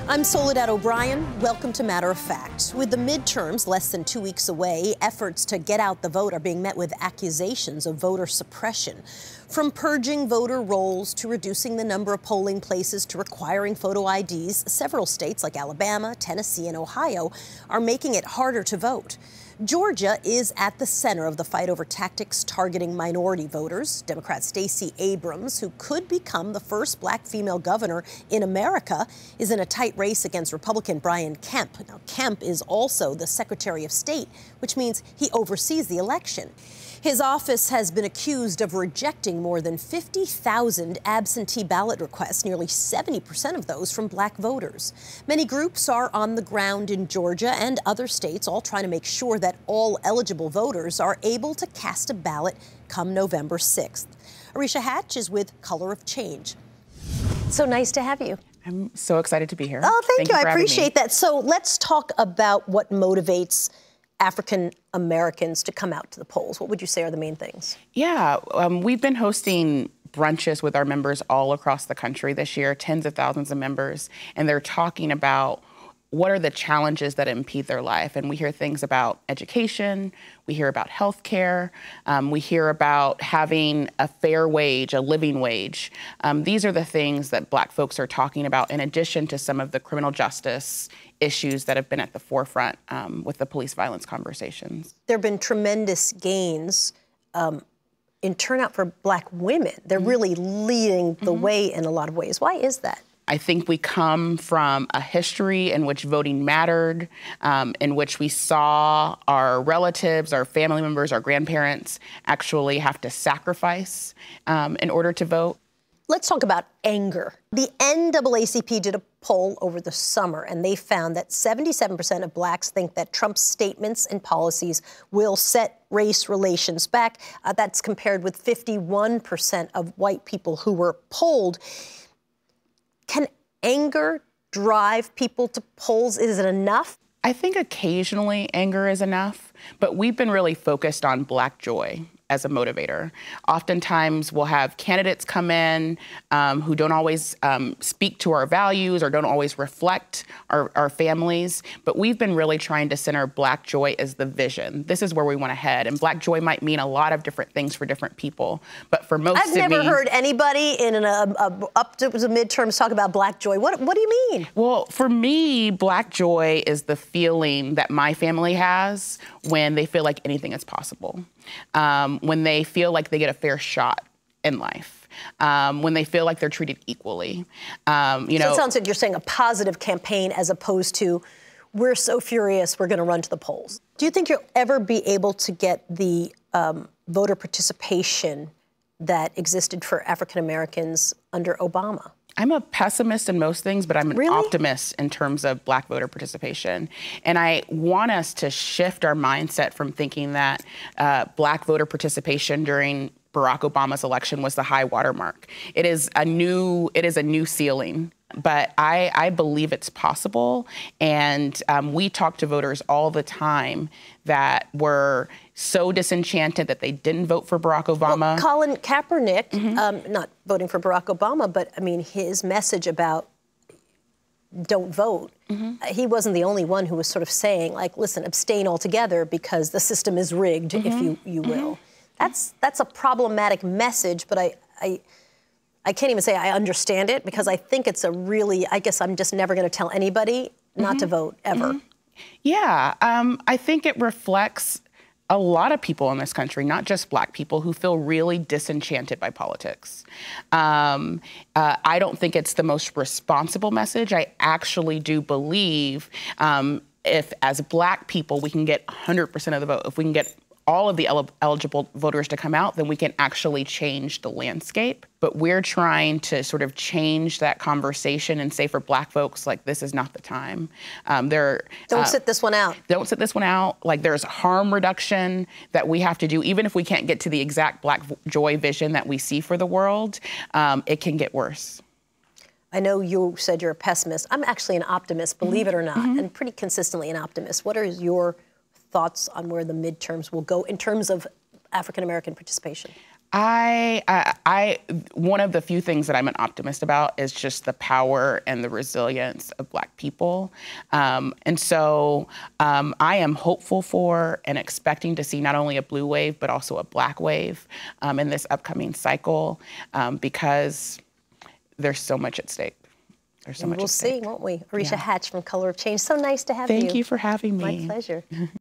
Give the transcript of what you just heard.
I'm Soledad O'Brien. Welcome to Matter of Fact. With the midterms less than 2 weeks away, efforts to get out the vote are being met with accusations of voter suppression. From purging voter rolls to reducing the number of polling places to requiring photo IDs, several states like Alabama, Tennessee, and Ohio are making it harder to vote. Georgia is at the center of the fight over tactics targeting minority voters. Democrat Stacey Abrams, who could become the first black female governor in America, is in a tight race against Republican Brian Kemp. Now, Kemp is also the Secretary of State, which means he oversees the election. His office has been accused of rejecting more than 50,000 absentee ballot requests, nearly 70% of those from black voters. Many groups are on the ground in Georgia and other states, all trying to make sure that all eligible voters are able to cast a ballot come November 6th. Arisha Hatch is with Color of Change. So nice to have you. I'm so excited to be here. Oh, thank you. I appreciate that. So let's talk about what motivates African Americans to come out to the polls. What would you say are the main things? Yeah, we've been hosting brunches with our members all across the country this year, tens of thousands of members, and they're talking about what are the challenges that impede their life. And we hear things about education, we hear about health care, we hear about having a fair wage, a living wage. These are the things that black folks are talking about, in addition to some of the criminal justice issues that have been at the forefront with the police violence conversations. There have been tremendous gains in turnout for black women. They're really leading the way in a lot of ways. Why is that? I think we come from a history in which voting mattered, in which we saw our relatives, our family members, our grandparents actually have to sacrifice in order to vote. Let's talk about anger. The NAACP did a poll over the summer, and they found that 77% of blacks think that Trump's statements and policies will set race relations back. That's compared with 51% of white people who were polled. Can anger drive people to polls? Is it enough? I think occasionally anger is enough, but we've been really focused on black joy as a motivator. Oftentimes we'll have candidates come in who don't always speak to our values or don't always reflect our families, but we've been really trying to center black joy as the vision. This is where we want to head, and black joy might mean a lot of different things for different people, but for most I've never heard anybody in up to the midterms talk about black joy. What do you mean? Well, for me, black joy is the feeling that my family has when they feel like anything is possible. When they feel like they get a fair shot in life, when they feel like they're treated equally. So it sounds like you're saying a positive campaign as opposed to, we're so furious, we're going to run to the polls. Do you think you'll ever be able to get the voter participation that existed for African Americans under Obama? I'm a pessimist in most things, but I'm an optimist in terms of black voter participation. And I want us to shift our mindset from thinking that black voter participation during Barack Obama's election was the high watermark. It is a new ceiling. But I believe it's possible, and we talk to voters all the time that were so disenchanted that they didn't vote for Barack Obama. Well, Colin Kaepernick, not voting for Barack Obama, but I mean his message about don't vote, he wasn't the only one who was sort of saying, like, listen, abstain altogether because the system is rigged, if you will. That's a problematic message, but I can't even say I understand it because I think it's I guess I'm just never going to tell anybody not to vote, ever. Yeah, I think it reflects a lot of people in this country, not just black people, who feel really disenchanted by politics. I don't think it's the most responsible message. I actually do believe if, as black people, we can get 100% of the vote, if we can get all of the eligible voters to come out, then we can actually change the landscape. But we're trying to sort of change that conversation and say for black folks, like, this is not the time. Don't sit this one out. Don't sit this one out. Like, there's harm reduction that we have to do. Even if we can't get to the exact black joy vision that we see for the world, it can get worse. I know you said you're a pessimist. I'm actually an optimist, believe it or not, and pretty consistently an optimist. What are your thoughts on where the midterms will go in terms of African-American participation? One of the few things that I'm an optimist about is just the power and the resilience of Black people. And so I am hopeful for and expecting to see not only a blue wave, but also a Black wave in this upcoming cycle because there's so much at stake. There's so much at stake. We'll see, won't we? Arisha Hatch from Color of Change. So nice to have you. Thank you for having me. My pleasure.